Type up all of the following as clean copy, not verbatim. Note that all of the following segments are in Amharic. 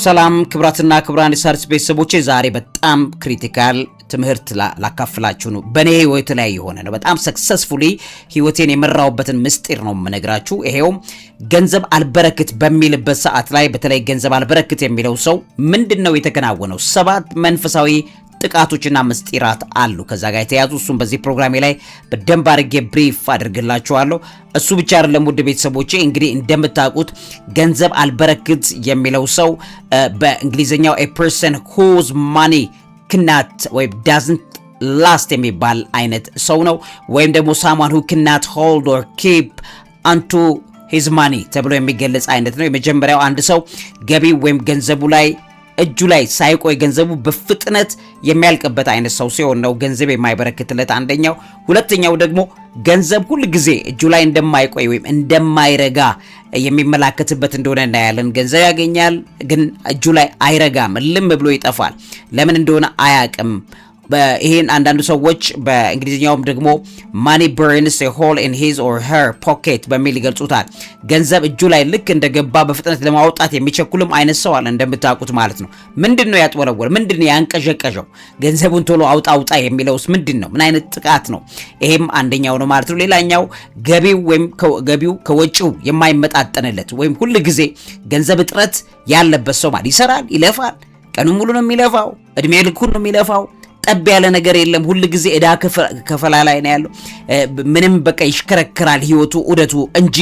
ሰላም ክብራትና ክብራን ሪሰርች ቤተሰቦቼ ዛሬ በጣም ክሪቲካል ትምህርት ላካፍላችሁ ነው። በኔ ህይወት ላይ የሆነ ነው። በጣም ሰክሰስፉሊ ህይወቴን የመራውበትን ምስጢር ነው የምነግራችሁ። ይሄው ገንዘብ አልበረክት በሚልበት ሰዓት ላይ በተለይ ገንዘብ አልበረክት የሚለው ሰው ምንድነው የተከናወነው? 7 መንፈሳዊ ጥቃቶችና ምስጢራት አሉ ከዛ ጋር የተያዙ። እሱም በዚህ ፕሮግራሜ ላይ በደንብ አድርጌ ብሪፍ አድርግላችኋለሁ። እሱ ብቻ አይደለም ውድ ቤተሰቦቼ፣ እንግዲህ እንደምታውቁት ገንዘብ አልበረክት የሚለው ሰው በእንግሊዘኛው a person whose money cannot ወይ doesn't last የሚባል አይነት ሰው ነው። ወይም ደግሞ someone who cannot hold or keep onto his money ተብሎ የሚገለጽ አይነት ነው። የመጀመሪያው አንድ ሰው ገቢ ወይም ገንዘቡ ላይ እጁ ላይ ሳይቆይ ገንዘቡ በፍጥነት የሚያልቅበት አይነት ሰው ሲሆን ነው ገንዘብ የማይበረክትለት አንደኛው። ሁለተኛው ደግሞ ገንዘብ ሁሉ ጊዜ እጁ ላይ እንደማይቆይ ወይም እንደማይረጋ የሚመላከትበት እንደሆነ እናያለን። ገንዘብ ያገኛል ግን እጁ ላይ አይረጋም፣ ልም ብሎ ይጠፋል። ለምን እንደሆነ አያቅም። ይሄን አንዳንዱ ሰዎች በእንግሊዝኛውም ደግሞ money burns a hole in his or her pocket በሚል ይገልጹታል። ገንዘብ እጁ ላይ ልክ እንደገባ በፍጥነት ለማውጣት የሚቸኩልም አይነት ሰው አለ እንደምታውቁት ማለት ነው። ምንድነው ያጥወለወለ? ምንድነው ያንቀዠቀዠው? ገንዘቡን ቶሎ አውጣ የሚለውስ ምንድነው? ምን አይነት ጥቃት ነው? ይሄም አንደኛው ነው ማለት ነው። ሌላኛው ገቢው ከወጪው የማይመጣጠንለት ወይም ሁሉ ጊዜ ገንዘብ እጥረት ያለበት ሰው ማለት ይሰራል፣ ይለፋል፣ ቀኑን ሙሉ ነው የሚለፋው፣ እድሜ ልኩን ነው የሚለፋው፣ ጠብ ያለ ነገር የለም፣ ሁሉ ጊዜ እዳ ከፈላ ላይ ነው ያለው። ምንም በቃ ይሽከረከራል ህይወቱ ዑደቱ እንጂ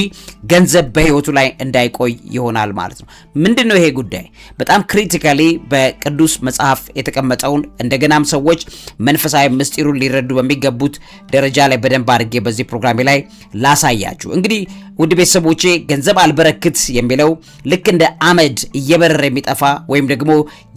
ገንዘብ በህይወቱ ላይ እንዳይቆይ ይሆናል ማለት ነው። ምንድነው ይሄ ጉዳይ? በጣም ክሪቲካሊ በቅዱስ መጽሐፍ የተቀመጠውን እንደገናም ሰዎች መንፈሳዊ ምስጢሩን ሊረዱ በሚገቡት ደረጃ ላይ በደንብ አድርጌ በዚህ ፕሮግራሜ ላይ ላሳያችሁ። እንግዲህ ውድ ቤተሰቦቼ ገንዘብ አልበረክት የሚለው ልክ እንደ አመድ እየበረረ የሚጠፋ ወይም ደግሞ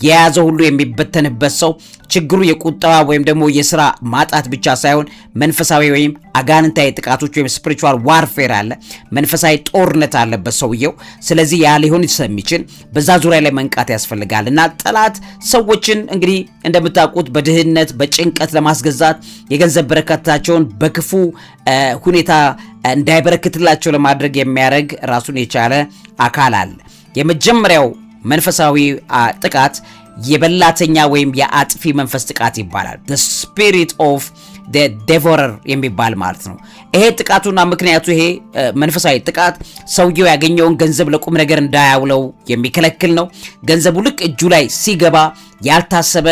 የያዘ ሁሉ የሚበተንበት ሰው ችግሩ የቁጠባ ወይም ደግሞ የሥራ ማጣት ብቻ ሳይሆን መንፈሳዊ ወይም አጋንንታዊ ጥቃቶች ወይም ስፒሪቹዋል ዋርፌር አለ፣ መንፈሳዊ ጦርነት አለበት ሰውየው። ስለዚህ ያ ሊሆን ስለሚችል በዛ ዙሪያ ላይ መንቃት ያስፈልጋል። እና ጠላት ሰዎችን እንግዲህ እንደምታውቁት በድህነት በጭንቀት ለማስገዛት የገንዘብ በረከታቸውን በክፉ ሁኔታ እንዳይበረክትላቸው ለማድረግ የሚያደርግ ራሱን የቻለ አካል አለ። የመጀመሪያው መንፈሳዊ ጥቃት የበላተኛ ወይም የአጥፊ መንፈስ ጥቃት ይባላል። the spirit of the devourer የሚባል ማለት ነው። ይሄ ጥቃቱና ምክንያቱ ይሄ መንፈሳዊ ጥቃት ሰውየው ያገኘውን ገንዘብ ለቁም ነገር እንዳያውለው የሚከለክል ነው። ገንዘቡ ልክ እጁ ላይ ሲገባ ያልታሰበ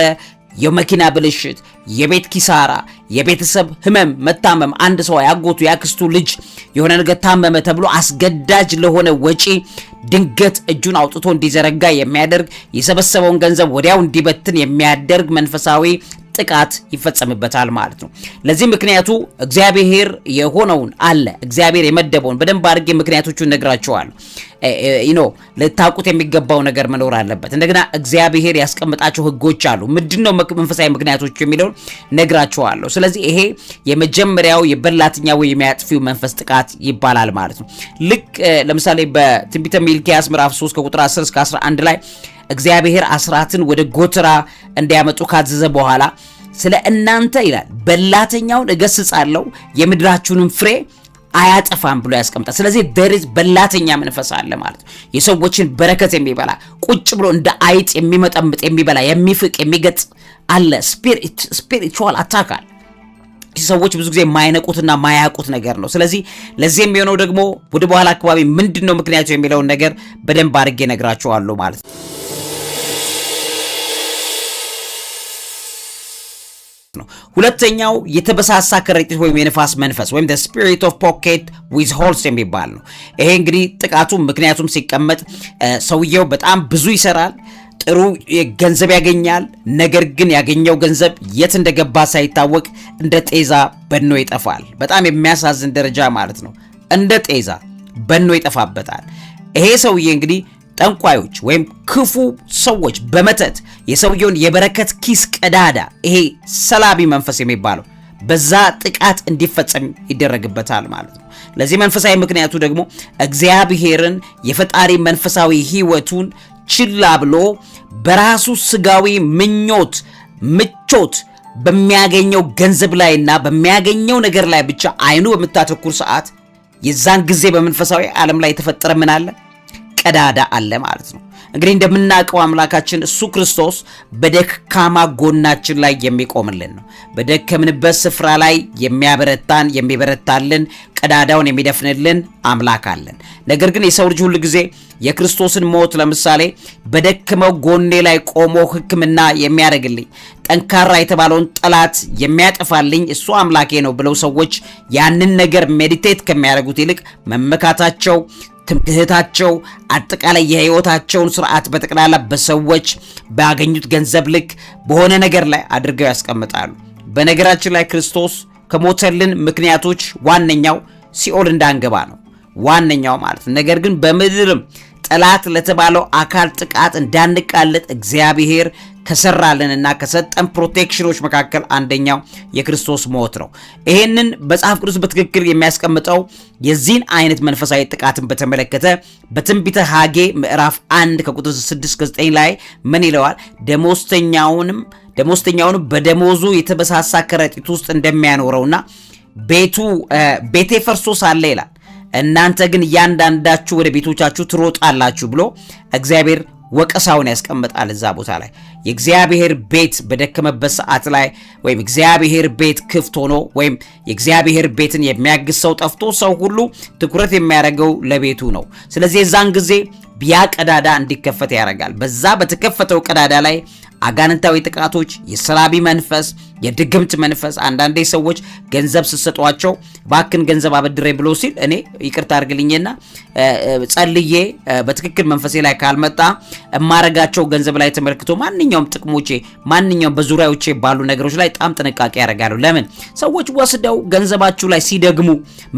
የመኪና ብልሽት፣ የቤት ኪሳራ፣ የቤተሰብ ህመም፣ መታመም፣ አንድ ሰው ያጎቱ ያክስቱ ልጅ የሆነ ነገር ታመመ ተብሎ አስገዳጅ ለሆነ ወጪ ድንገት እጁን አውጥቶ እንዲዘረጋ የሚያደርግ የሰበሰበውን ገንዘብ ወዲያው እንዲበትን የሚያደርግ መንፈሳዊ ጥቃት ይፈጸምበታል ማለት ነው። ለዚህ ምክንያቱ እግዚአብሔር የሆነውን አለ እግዚአብሔር የመደበውን በደንብ አድርጌ ምክንያቶቹን ነግራቸዋለሁ። ለታውቁት የሚገባው ነገር መኖር አለበት። እንደገና እግዚአብሔር ያስቀምጣቸው ህጎች አሉ። ምንድነው መንፈሳዊ ምክንያቶቹ የሚለውን ነግራቸዋለሁ። ስለዚህ ይሄ የመጀመሪያው የበላተኛ ወይ የሚያጥፊው መንፈስ ጥቃት ይባላል ማለት ነው። ልክ ለምሳሌ በትንቢተ ሚልክያስ ምዕራፍ 3 ከቁጥር 10 እስከ 11 ላይ እግዚአብሔር አስራትን ወደ ጎተራ እንዲያመጡ ካዘዘ በኋላ ስለ እናንተ ይላል በላተኛውን እገስጻለሁ የምድራችሁንም ፍሬ አያጠፋም ብሎ ያስቀምጣል። ስለዚህ በላተኛ መንፈስ አለ ማለት ነው። የሰዎችን በረከት የሚበላ ቁጭ ብሎ እንደ አይጥ የሚመጠምጥ የሚበላ የሚፍቅ የሚገጥ አለ። ስፒሪቹዋል አታክ አለ። ሰዎች ብዙ ጊዜ የማይነቁትና ማያውቁት ነገር ነው። ስለዚህ ለዚህ የሚሆነው ደግሞ ወደ በኋላ አካባቢ ምንድነው ምክንያቱ የሚለውን ነገር በደንብ አድርጌ ነግራችኋለሁ ማለት ነው። ሁለተኛው የተበሳሳ ከረጢት ወይም የነፋስ መንፈስ ወይም the spirit of pocket with holes የሚባል ነው። ይሄ እንግዲህ ጥቃቱ ምክንያቱም ሲቀመጥ ሰውየው በጣም ብዙ ይሰራል፣ ጥሩ ገንዘብ ያገኛል። ነገር ግን ያገኘው ገንዘብ የት እንደገባ ሳይታወቅ እንደ ጤዛ በኖ ይጠፋል። በጣም የሚያሳዝን ደረጃ ማለት ነው። እንደ ጤዛ በኖ ይጠፋበታል። ይሄ ሰውዬ እንግዲህ ጠንቋዮች ወይም ክፉ ሰዎች በመተት የሰውየውን የበረከት ኪስ ቀዳዳ ይሄ ሰላቢ መንፈስ የሚባለው በዛ ጥቃት እንዲፈጸም ይደረግበታል ማለት ነው። ለዚህ መንፈሳዊ ምክንያቱ ደግሞ እግዚአብሔርን የፈጣሪ መንፈሳዊ ህይወቱን ችላ ብሎ በራሱ ስጋዊ ምቾት በሚያገኘው ገንዘብ ላይና በሚያገኘው ነገር ላይ ብቻ አይኑ በመታተኩር ሰዓት የዛን ጊዜ በመንፈሳዊ ዓለም ላይ የተፈጠረ ምን አለ? ቀዳዳ አለ ማለት ነው። እንግዲህ እንደምናውቀው አምላካችን እሱ ክርስቶስ በደካማ ጎናችን ላይ የሚቆምልን ነው። በደከምንበት ስፍራ ላይ የሚበረታልን ቀዳዳውን የሚደፍንልን አምላክ አለን። ነገር ግን የሰው ልጅ ሁሉ ጊዜ የክርስቶስን ሞት ለምሳሌ በደከመው ጎኔ ላይ ቆሞ ሕክምና የሚያደርግልኝ ጠንካራ የተባለውን ጠላት የሚያጠፋልኝ እሱ አምላኬ ነው ብለው ሰዎች ያንን ነገር ሜዲቴት ከሚያደርጉት ይልቅ መመካታቸው፣ ትምክህታቸው፣ አጠቃላይ የህይወታቸውን ስርዓት በጠቅላላ በሰዎች ባገኙት ገንዘብ ልክ በሆነ ነገር ላይ አድርገው ያስቀምጣሉ። በነገራችን ላይ ክርስቶስ ከሞተልን ምክንያቶች ዋነኛው ሲኦል እንዳንገባ ነው፣ ዋነኛው ማለት ነው። ነገር ግን በምድርም ጠላት ለተባለው አካል ጥቃት እንዳንቃለጥ እግዚአብሔር ከሰራልንና ከሰጠን ፕሮቴክሽኖች መካከል አንደኛው የክርስቶስ ሞት ነው። ይሄንን መጽሐፍ ቅዱስ በትክክል የሚያስቀምጠው የዚህን አይነት መንፈሳዊ ጥቃትን በተመለከተ በትንቢተ ሐጌ ምዕራፍ 1 ከቁጥር 6 እስከ 9 ላይ ምን ይለዋል? ደሞዝተኛውንም በደሞዙ የተበሳሳ ከረጢት ውስጥ እንደሚያኖረውና ቤቴ ፈርሶ ሳለ ይላል እናንተ ግን እያንዳንዳችሁ ወደ ቤቶቻችሁ ትሮጣላችሁ ብሎ እግዚአብሔር ወቀሳውን ያስቀምጣል እዛ ቦታ ላይ። የእግዚአብሔር ቤት በደከመበት ሰዓት ላይ ወይም እግዚአብሔር ቤት ክፍት ሆኖ ወይም የእግዚአብሔር ቤትን የሚያግዝ ሰው ጠፍቶ ሰው ሁሉ ትኩረት የሚያደርገው ለቤቱ ነው። ስለዚህ የዛን ጊዜ ቢያ ቀዳዳ እንዲከፈት ያደርጋል። በዛ በተከፈተው ቀዳዳ ላይ አጋንንታዊ ጥቃቶች፣ የሰላቢ መንፈስ፣ የድግምት መንፈስ አንዳንዴ ሰዎች ገንዘብ ሲሰጧቸው ባክን ገንዘብ አበድሬ ብሎ ሲል እኔ ይቅርታ አድርግልኝና ጸልዬ በትክክል መንፈሴ ላይ ካልመጣ እማረጋቸው ገንዘብ ላይ ተመልክቶ ማንኛውም ጥቅሞቼ ማንኛውም በዙሪያዎቼ ባሉ ነገሮች ላይ በጣም ጥንቃቄ ያደርጋሉ። ለምን ሰዎች ወስደው ገንዘባችሁ ላይ ሲደግሙ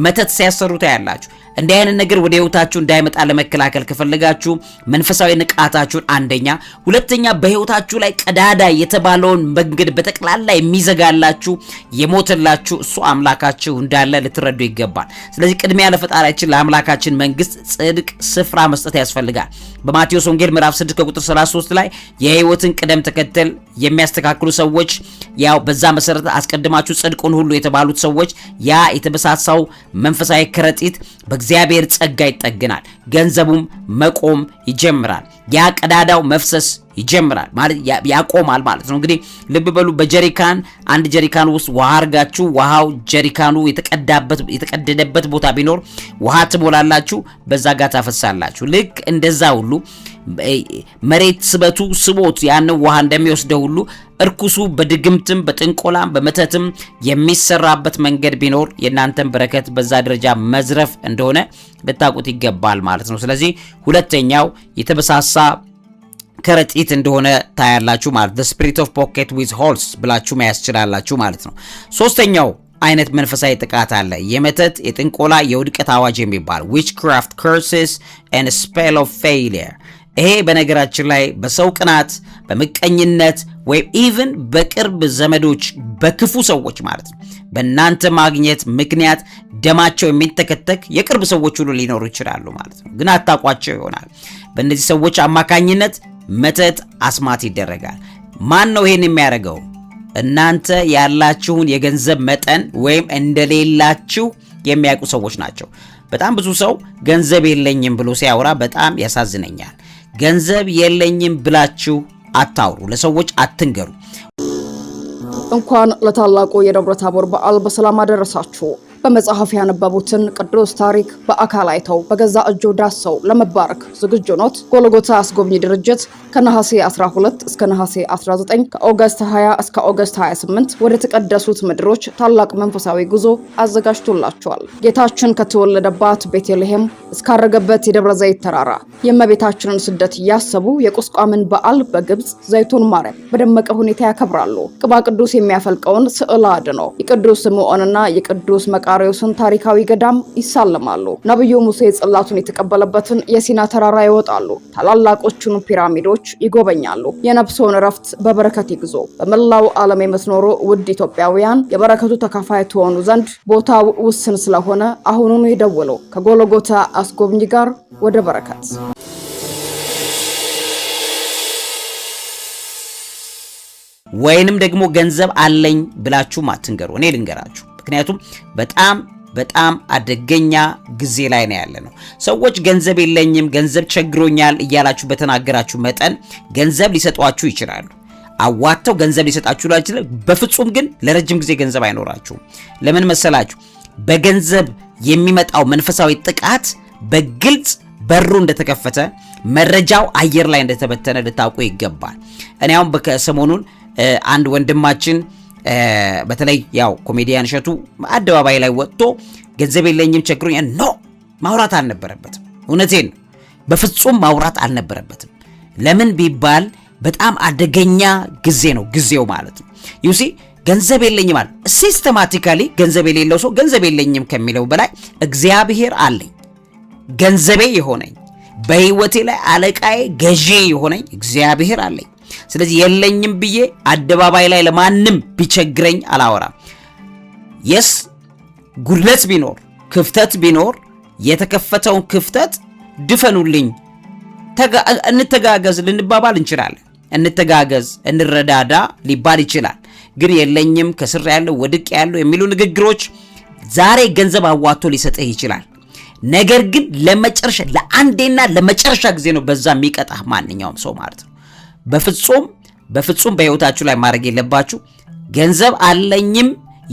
መተት ሲያሰሩ ታያላችሁ። እንዲህ አይነት ነገር ወደ ህይወታችሁ እንዳይመጣ ለመከላከል ከፈለጋችሁ መንፈሳዊ ንቃታችሁን አንደኛ፣ ሁለተኛ በህይወታችሁ ላይ ቀዳዳ የተባለውን መንገድ በጠቅላላ የሚዘጋላችሁ የሞተላችሁ እሱ አምላካችሁ እንዳለ ልትረዱ ይገባል። ስለዚህ ቅድሚያ ለፈጣሪያችን ለአምላካችን መንግስት ጽድቅ ስፍራ መስጠት ያስፈልጋል። በማቴዎስ ወንጌል ምዕራፍ 6 ከቁጥር 33 ላይ የህይወትን ቅደም ተከተል የሚያስተካክሉ ሰዎች ያው በዛ መሰረት አስቀድማችሁ ጽድቁን ሁሉ የተባሉት ሰዎች ያ የተበሳሳው መንፈሳዊ ከረጢት በእግዚአብሔር ጸጋ ይጠግናል፣ ገንዘቡም መቆም ይጀምራል፣ ያ ቀዳዳው መፍሰስ ይጀምራል ማለት ያቆማል ማለት ነው። እንግዲህ ልብ በሉ፣ በጀሪካን አንድ ጀሪካን ውስጥ ውሃ አርጋችሁ ውሃው ጀሪካኑ የተቀደደበት ቦታ ቢኖር ውሃ ትሞላላችሁ፣ በዛ ጋር ታፈሳላችሁ። ልክ እንደዛ ሁሉ መሬት ስበቱ ስቦት ያን ውሃ እንደሚወስደው ሁሉ እርኩሱ በድግምትም በጥንቆላም በመተትም የሚሰራበት መንገድ ቢኖር የናንተን በረከት በዛ ደረጃ መዝረፍ እንደሆነ ልታውቁት ይገባል ማለት ነው። ስለዚህ ሁለተኛው የተበሳሳ ከረጢት እንደሆነ ታያላችሁ ማለት the spirit of pocket with holes ብላችሁ መያዝ ትችላላችሁ ማለት ነው። ሶስተኛው አይነት መንፈሳዊ ጥቃት አለ። የመተት የጥንቆላ የውድቀት አዋጅ የሚባል witchcraft curses and spell of failure። ይሄ በነገራችን ላይ በሰው ቅናት በመቀኝነት ወይም ኢቭን በቅርብ ዘመዶች በክፉ ሰዎች ማለት ነው በእናንተ ማግኘት ምክንያት ደማቸው የሚተከተክ የቅርብ ሰዎች ሁሉ ሊኖሩ ይችላሉ ማለት ነው። ግን አታውቋቸው ይሆናል። በእነዚህ ሰዎች አማካኝነት መተት አስማት ይደረጋል። ማን ነው ይሄን የሚያደርገው? እናንተ ያላችሁን የገንዘብ መጠን ወይም እንደሌላችሁ የሚያውቁ ሰዎች ናቸው። በጣም ብዙ ሰው ገንዘብ የለኝም ብሎ ሲያወራ በጣም ያሳዝነኛል። ገንዘብ የለኝም ብላችሁ አታውሩ፣ ለሰዎች አትንገሩ። እንኳን ለታላቁ የደብረ ታቦር በዓል በሰላም አደረሳችሁ። በመጽሐፍ ያነበቡትን ቅዱስ ታሪክ በአካል አይተው በገዛ እጆ ዳሰው ለመባረክ ዝግጁ ኖት? ጎልጎታ አስጎብኚ ድርጅት ከነሐሴ 12 እስከ ነሐሴ 19 ከኦገስት 20 እስከ ኦገስት 28 ወደ ተቀደሱት ምድሮች ታላቅ መንፈሳዊ ጉዞ አዘጋጅቶላቸዋል። ጌታችን ከተወለደባት ቤተልሔም እስካረገበት የደብረ ዘይት ተራራ የእመቤታችንን ስደት እያሰቡ የቁስቋምን በዓል በግብጽ ዘይቱን ማርያም በደመቀ ሁኔታ ያከብራሉ። ቅባ ቅዱስ የሚያፈልቀውን ስዕለ አድኖ የቅዱስ ስምዖንና የቅዱስ መቃርዮስን ታሪካዊ ገዳም ይሳለማሉ። ነብዩ ሙሴ ጽላቱን የተቀበለበትን የሲና ተራራ ይወጣሉ። ታላላቆቹን ፒራሚዶች ይጎበኛሉ። የነፍስዎን እረፍት በበረከት ይግዙ። በመላው ዓለም የምትኖሩ ውድ ኢትዮጵያውያን የበረከቱ ተካፋይ ትሆኑ ዘንድ ቦታው ውስን ስለሆነ አሁኑኑ ይደውሉ። ከጎልጎታ አስጎብኚ ጋር ወደ በረከት። ወይንም ደግሞ ገንዘብ አለኝ ብላችሁ አትንገሩ። እኔ ልንገራችሁ። ምክንያቱም በጣም በጣም አደገኛ ጊዜ ላይ ነው ያለነው። ሰዎች ገንዘብ የለኝም፣ ገንዘብ ቸግሮኛል እያላችሁ በተናገራችሁ መጠን ገንዘብ ሊሰጧችሁ ይችላሉ። አዋተው ገንዘብ ሊሰጣችሁ ይችላል። በፍጹም ግን ለረጅም ጊዜ ገንዘብ አይኖራችሁም። ለምን መሰላችሁ? በገንዘብ የሚመጣው መንፈሳዊ ጥቃት በግልጽ በሩ እንደተከፈተ መረጃው አየር ላይ እንደተበተነ ልታውቁ ይገባል። እኔ አሁን ሰሞኑን አንድ ወንድማችን በተለይ ያው ኮሜዲያን እሸቱ አደባባይ ላይ ወጥቶ ገንዘብ የለኝም ቸግሮኛል ማውራት አልነበረበትም። እውነቴን ነው፣ በፍጹም ማውራት አልነበረበትም። ለምን ቢባል በጣም አደገኛ ጊዜ ነው ጊዜው ማለት ነው። ዩሲ ገንዘብ የለኝም ማለት ሲስተማቲካሊ ገንዘብ የሌለው ሰው ገንዘብ የለኝም ከሚለው በላይ እግዚአብሔር አለኝ፣ ገንዘቤ የሆነኝ በህይወቴ ላይ አለቃዬ ገዢ የሆነኝ እግዚአብሔር አለኝ። ስለዚህ የለኝም ብዬ አደባባይ ላይ ለማንም ቢቸግረኝ አላወራም። የስ ጉድለት ቢኖር ክፍተት ቢኖር የተከፈተውን ክፍተት ድፈኑልኝ፣ እንተጋገዝ ልንባባል እንችላለን። እንተጋገዝ እንረዳዳ ሊባል ይችላል። ግን የለኝም ከስር ያለው ወድቅ ያለው የሚሉ ንግግሮች ዛሬ ገንዘብ አዋቶ ሊሰጥህ ይችላል። ነገር ግን ለመጨረሻ ለአንዴና ለመጨረሻ ጊዜ ነው በዛ የሚቀጣህ ማንኛውም ሰው ማለት ነው። በፍጹም በህይወታችሁ ላይ ማድረግ የለባችሁ። ገንዘብ አለኝም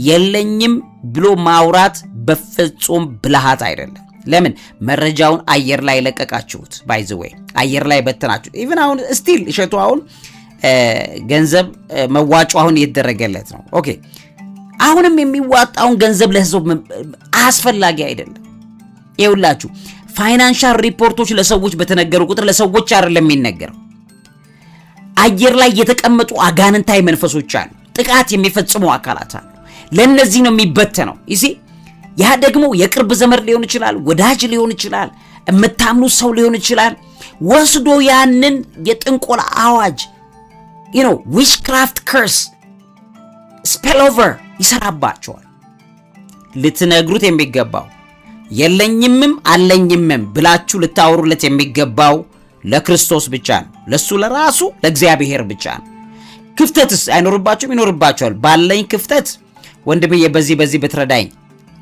የለኝም ብሎ ማውራት በፍጹም ብልሃት አይደለም። ለምን? መረጃውን አየር ላይ ለቀቃችሁት። ባይ ዘ ዌይ አየር ላይ በተናችሁ። ኢቭን አሁን ስቲል እሸቱ አሁን ገንዘብ መዋጮ አሁን እየተደረገለት ነው። ኦኬ አሁንም የሚዋጣውን ገንዘብ ለህዝብ አስፈላጊ አይደለም። ይኸውላችሁ ፋይናንሻል ሪፖርቶች ለሰዎች በተነገሩ ቁጥር ለሰዎች አይደለም የሚነገረው። አየር ላይ የተቀመጡ አጋንንታዊ መንፈሶች አሉ፣ ጥቃት የሚፈጽሙ አካላት አሉ። ለነዚህ ነው የሚበተነው። ይሲ ያ ደግሞ የቅርብ ዘመድ ሊሆን ይችላል፣ ወዳጅ ሊሆን ይችላል፣ የምታምኑት ሰው ሊሆን ይችላል። ወስዶ ያንን የጥንቆላ አዋጅ ዊችክራፍት ከርስ ስፔል ኦቨር ይሰራባቸዋል። ልትነግሩት የሚገባው የለኝምም አለኝምም ብላችሁ ልታወሩለት የሚገባው ለክርስቶስ ብቻ ነው፣ ለሱ ለራሱ ለእግዚአብሔር ብቻ ነው። ክፍተትስ አይኖርባችሁም? ይኖርባችኋል። ባለኝ ክፍተት ወንድምዬ በዚህ ብትረዳኝ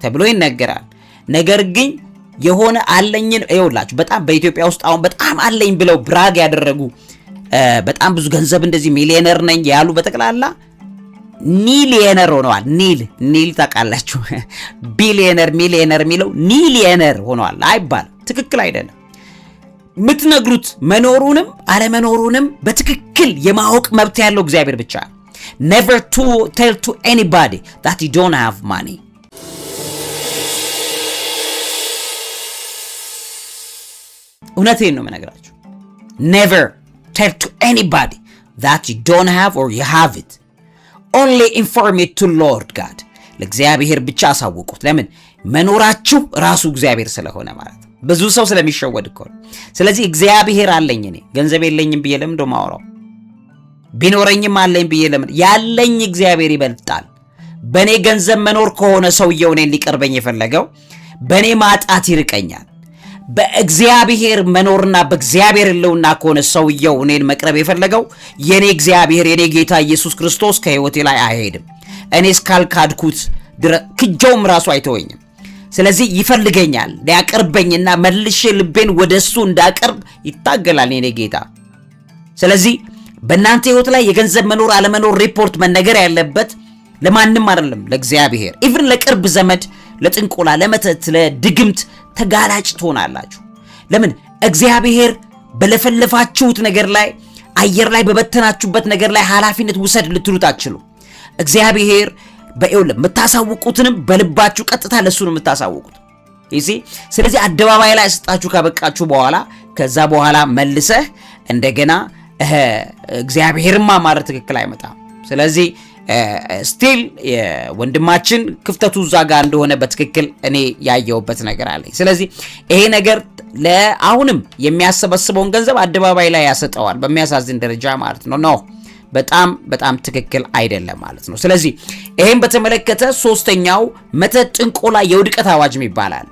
ተብሎ ይነገራል። ነገር ግን የሆነ አለኝን ይኸውላችሁ በጣም በኢትዮጵያ ውስጥ አሁን በጣም አለኝ ብለው ብራግ ያደረጉ በጣም ብዙ ገንዘብ እንደዚህ ሚሊዮነር ነኝ ያሉ በጠቅላላ ኒሊየነር ሆነዋል። ኒል ታውቃላችሁ? ቢሊየነር ሚሊየነር የሚለው ኒሊየነር ሆነዋል አይባልም። ትክክል አይደለም። የምትነግሩት መኖሩንም አለመኖሩንም በትክክል የማወቅ መብት ያለው እግዚአብሔር ብቻ። never to tell to anybody that you don't have money. እውነቴን ነው የምነግራችሁ። never tell to anybody that you don't have or you have it. only inform it to Lord God. ለእግዚአብሔር ብቻ አሳውቁት። ለምን? መኖራችሁ ራሱ እግዚአብሔር ስለሆነ ማለት ነው። ብዙ ሰው ስለሚሸወድ እኮ ነው። ስለዚህ እግዚአብሔር አለኝ፣ እኔ ገንዘብ የለኝም ብዬ ለምን ማወራው? ቢኖረኝም አለኝ ብዬ ለምን? ያለኝ እግዚአብሔር ይበልጣል። በኔ ገንዘብ መኖር ከሆነ ሰውየው እኔን ሊቀርበኝ የፈለገው በኔ ማጣት ይርቀኛል። በእግዚአብሔር መኖርና በእግዚአብሔር ሕልውና ከሆነ ሰውየው እኔን መቅረብ የፈለገው የኔ እግዚአብሔር የኔ ጌታ ኢየሱስ ክርስቶስ ከህይወቴ ላይ አይሄድም። እኔ እስካልካድኩት ክጆም ራሱ አይተወኝም። ስለዚህ ይፈልገኛል ሊያቀርበኝና መልሼ ልቤን ወደሱ እንዳቀርብ ይታገላል የኔ ጌታ። ስለዚህ በእናንተ ህይወት ላይ የገንዘብ መኖር አለመኖር ሪፖርት መነገር ያለበት ለማንም አይደለም፣ ለእግዚአብሔር። ኢቭን ለቅርብ ዘመድ፣ ለጥንቆላ፣ ለመተት፣ ለድግምት ተጋላጭ ትሆናላችሁ። ለምን? እግዚአብሔር በለፈለፋችሁት ነገር ላይ አየር ላይ በበተናችሁበት ነገር ላይ ኃላፊነት ውሰድ ልትሉት አትችሉ። እግዚአብሔር በእውነት የምታሳውቁትንም በልባችሁ ቀጥታ ለሱ ነው የምታሳውቁት። ስለዚህ አደባባይ ላይ አስጣችሁ ካበቃችሁ በኋላ ከዛ በኋላ መልሰህ እንደገና እግዚአብሔርማ ማለት ትክክል አይመጣም። ስለዚህ ስቲል ወንድማችን ክፍተቱ እዛ ጋር እንደሆነ በትክክል እኔ ያየውበት ነገር አለኝ። ስለዚህ ይሄ ነገር ለአሁንም የሚያሰበስበውን ገንዘብ አደባባይ ላይ ያሰጠዋል በሚያሳዝን ደረጃ ማለት ነው። በጣም ትክክል አይደለም ማለት ነው። ስለዚህ ይሄን በተመለከተ ሶስተኛው መተት፣ ጥንቆላ፣ የውድቀት አዋጅ ይባላል።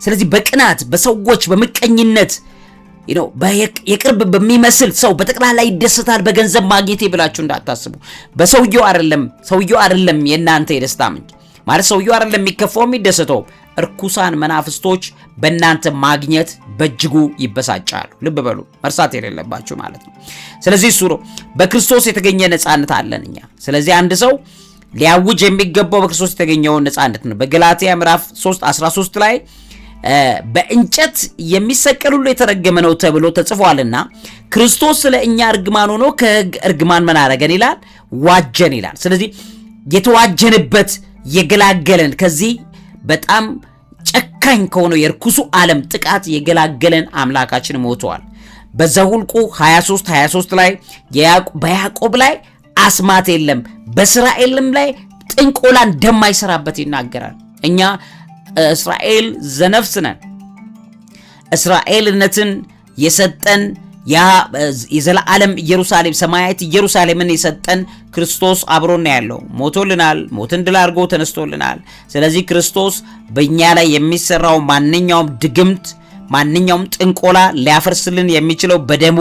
ስለዚህ በቅናት በሰዎች በምቀኝነት የቅርብ በሚመስል ሰው በጠቅላላ ይደሰታል በገንዘብ ማግኘቴ ብላችሁ እንዳታስቡ። ሰውየው አይደለም የእናንተ የደስታ ምንጭ። ማለት ሰውየው አይደለም የሚከፋው የሚደሰተው፣ እርኩሳን መናፍስቶች በእናንተ ማግኘት በእጅጉ ይበሳጫሉ። ልብ በሉ፣ መርሳት የሌለባችሁ ማለት ነው። ስለዚህ እሱ ነው በክርስቶስ የተገኘ ነፃነት አለን እኛ። ስለዚህ አንድ ሰው ሊያውጅ የሚገባው በክርስቶስ የተገኘውን ነፃነት ነው። በገላትያ ምዕራፍ 3:13 ላይ በእንጨት የሚሰቀል ሁሉ የተረገመ ነው ተብሎ ተጽፏልና ክርስቶስ ስለ እኛ እርግማን ሆኖ ከሕግ እርግማን ምን አደረገን ይላል? ዋጀን ይላል። ስለዚህ የተዋጀንበት የገላገለን ከዚህ በጣም ጨካኝ ከሆነው የርኩሱ ዓለም ጥቃት የገላገለን አምላካችን ሞቷል። በዘኍልቍ 23:23 ላይ በያዕቆብ ላይ አስማት የለም በእስራኤልም ላይ ጥንቆላ እንደማይሰራበት ይናገራል። እኛ እስራኤል ዘነፍስ ነን። እስራኤልነትን የሰጠን ያ የዘላለም ኢየሩሳሌም ሰማያዊት ኢየሩሳሌምን የሰጠን ክርስቶስ አብሮን ያለው ሞቶልናል። ሞትን ድል አድርጎ ተነስቶልናል። ስለዚህ ክርስቶስ በእኛ ላይ የሚሰራው ማንኛውም ድግምት፣ ማንኛውም ጥንቆላ ሊያፈርስልን የሚችለው በደሙ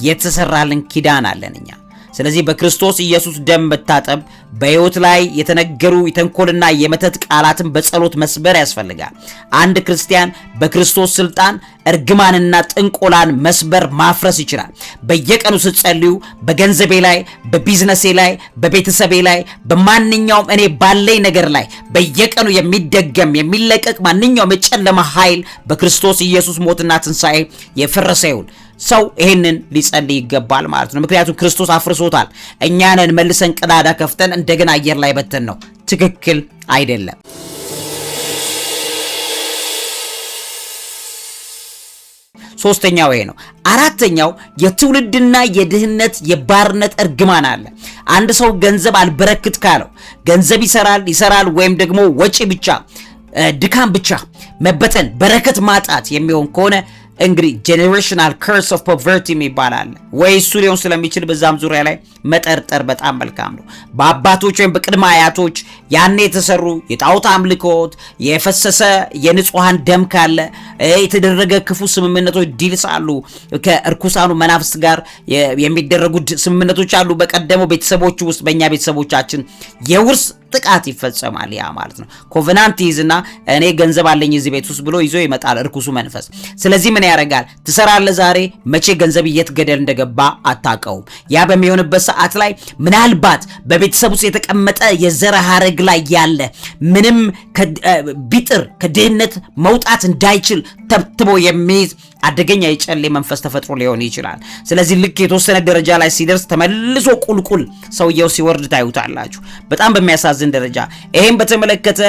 የተሰራልን ኪዳን አለን እኛ። ስለዚህ በክርስቶስ ኢየሱስ ደም መታጠብ በሕይወት ላይ የተነገሩ የተንኮልና የመተት ቃላትን በጸሎት መስበር ያስፈልጋል። አንድ ክርስቲያን በክርስቶስ ስልጣን እርግማንና ጥንቆላን መስበር ማፍረስ ይችላል። በየቀኑ ስትጸልዩ በገንዘቤ ላይ፣ በቢዝነሴ ላይ፣ በቤተሰቤ ላይ፣ በማንኛውም እኔ ባለኝ ነገር ላይ በየቀኑ የሚደገም የሚለቀቅ ማንኛውም የጨለማ ኃይል በክርስቶስ ኢየሱስ ሞትና ትንሣኤ የፈረሰ ይሁን። ሰው ይሄንን ሊጸልይ ይገባል ማለት ነው። ምክንያቱም ክርስቶስ አፍርሶታል። እኛንን መልሰን ቀዳዳ ከፍተን እንደገና አየር ላይ በተን ነው። ትክክል አይደለም። ሶስተኛው ይሄ ነው። አራተኛው የትውልድና የድህነት የባርነት እርግማን አለ። አንድ ሰው ገንዘብ አልበረክት ካለው ገንዘብ ይሰራል ወይም ደግሞ ወጪ ብቻ ድካም ብቻ መበተን በረከት ማጣት የሚሆን ከሆነ እንግዲህ ጄኔሬሽናል ከርስ ኦፍ ፖቨርቲ ይባላል። ወይ እሱ ሊሆን ስለሚችል በዛም ዙሪያ ላይ መጠርጠር በጣም መልካም ነው። በአባቶች ወይም በቅድመ አያቶች ያኔ የተሰሩ የጣዖት አምልኮት የፈሰሰ የንጹሃን ደም ካለ የተደረገ ክፉ ስምምነቶች ዲልስ አሉ። ከእርኩሳኑ መናፍስት ጋር የሚደረጉ ስምምነቶች አሉ። በቀደሙ ቤተሰቦች ውስጥ በእኛ ቤተሰቦቻችን የውርስ ጥቃት ይፈጸማል። ያ ማለት ነው ኮቨናንት ይዝና እኔ ገንዘብ አለኝ እዚህ ቤት ውስጥ ብሎ ይዞ ይመጣል እርኩሱ መንፈስ። ስለዚህ ምን ያደርጋል? ትሰራለህ ዛሬ፣ መቼ ገንዘብ የት ገደል እንደገባ አታውቀውም። ያ በሚሆንበት ሰዓት ላይ ምናልባት በቤተሰብ ውስጥ የተቀመጠ የዘር ሐረግ ላይ ያለ ምንም ቢጥር ከድህነት መውጣት እንዳይችል ተብትቦ የሚይዝ አደገኛ የጨሌ መንፈስ ተፈጥሮ ሊሆን ይችላል። ስለዚህ ልክ የተወሰነ ደረጃ ላይ ሲደርስ ተመልሶ ቁልቁል ሰውየው ሲወርድ ታዩታላችሁ፣ በጣም በሚያሳዝን ደረጃ። ይሄን በተመለከተ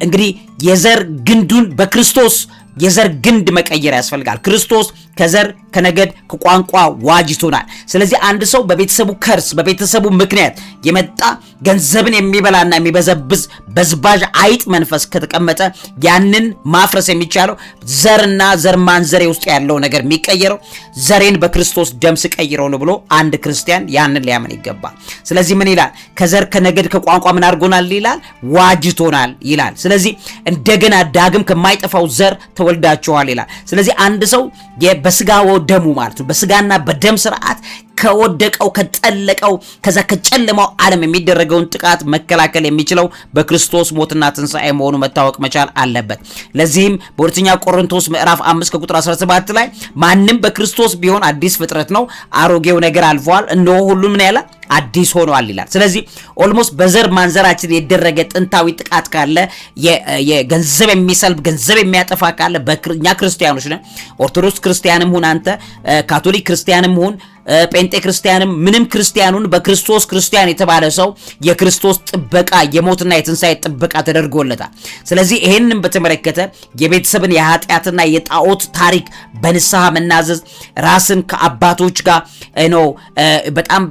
እንግዲህ የዘር ግንዱን በክርስቶስ የዘር ግንድ መቀየር ያስፈልጋል። ክርስቶስ ከዘር ከነገድ ከቋንቋ ዋጅቶናል። ስለዚህ አንድ ሰው በቤተሰቡ ከርስ በቤተሰቡ ምክንያት የመጣ ገንዘብን የሚበላና የሚበዘብዝ በዝባዥ አይጥ መንፈስ ከተቀመጠ ያንን ማፍረስ የሚቻለው ዘርና ዘር ማንዘሬ ውስጥ ያለው ነገር የሚቀየረው ዘሬን በክርስቶስ ደም ስቀይረው ነው ብሎ አንድ ክርስቲያን ያንን ሊያምን ይገባል። ስለዚህ ምን ይላል? ከዘር ከነገድ ከቋንቋ ምን አድርጎናል ይላል? ዋጅቶናል ይላል። ስለዚህ እንደገና ዳግም ከማይጠፋው ዘር ተወልዳችኋል ይላል። ስለዚህ አንድ ሰው በስጋው ደሙ ማለት ነው በስጋና በደም ስርዓት ከወደቀው ከጠለቀው ከዛ ከጨለማው ዓለም የሚደረገውን ጥቃት መከላከል የሚችለው በክርስቶስ ሞትና ትንሣኤ መሆኑ መታወቅ መቻል አለበት። ለዚህም በሁለተኛ ቆሮንቶስ ምዕራፍ 5 ከቁጥር 17 ላይ ማንም በክርስቶስ ቢሆን አዲስ ፍጥረት ነው፣ አሮጌው ነገር አልፏል፣ እነሆ ሁሉም ምን ያለ አዲስ ሆኗል ይላል። ስለዚህ ኦልሞስት በዘር ማንዘራችን የደረገ ጥንታዊ ጥቃት ካለ የገንዘብ የሚሰልብ ገንዘብ የሚያጠፋ ካለ በእኛ ክርስቲያኖች ነን። ኦርቶዶክስ ክርስቲያንም ሁን አንተ ካቶሊክ ክርስቲያንም ሁን ጴንጤ ክርስቲያንም ምንም ክርስቲያኑን በክርስቶስ ክርስቲያን የተባለ ሰው የክርስቶስ ጥበቃ የሞትና የትንሣኤ ጥበቃ ተደርጎለታል። ስለዚህ ይሄንን በተመለከተ የቤተሰብን የኃጢአትና የጣዖት ታሪክ በንስሐ መናዘዝ ራስን ከአባቶች ጋር ነው በጣም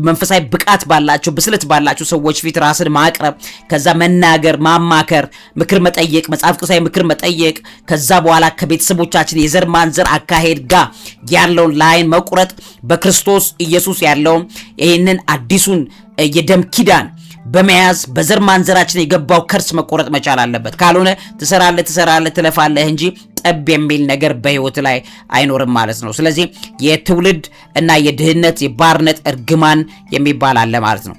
መንፈሳዊ ብቃት ባላቸው ብስለት ባላቸው ሰዎች ፊት ራስን ማቅረብ፣ ከዛ መናገር፣ ማማከር፣ ምክር መጠየቅ፣ መጽሐፍ ቅዱሳዊ ምክር መጠየቅ፣ ከዛ በኋላ ከቤተሰቦቻችን የዘር ማንዘር አካሄድ ጋር ያለውን ላይን መቁረጥ፣ በክርስቶስ ኢየሱስ ያለውን ይህንን አዲሱን የደም ኪዳን በመያዝ በዘር ማንዘራችን የገባው ከርስ መቆረጥ መቻል አለበት። ካልሆነ ትሰራለህ ትለፋለህ እንጂ ጠብ የሚል ነገር በህይወት ላይ አይኖርም ማለት ነው። ስለዚህ የትውልድ እና የድህነት የባርነት እርግማን የሚባል አለ ማለት ነው።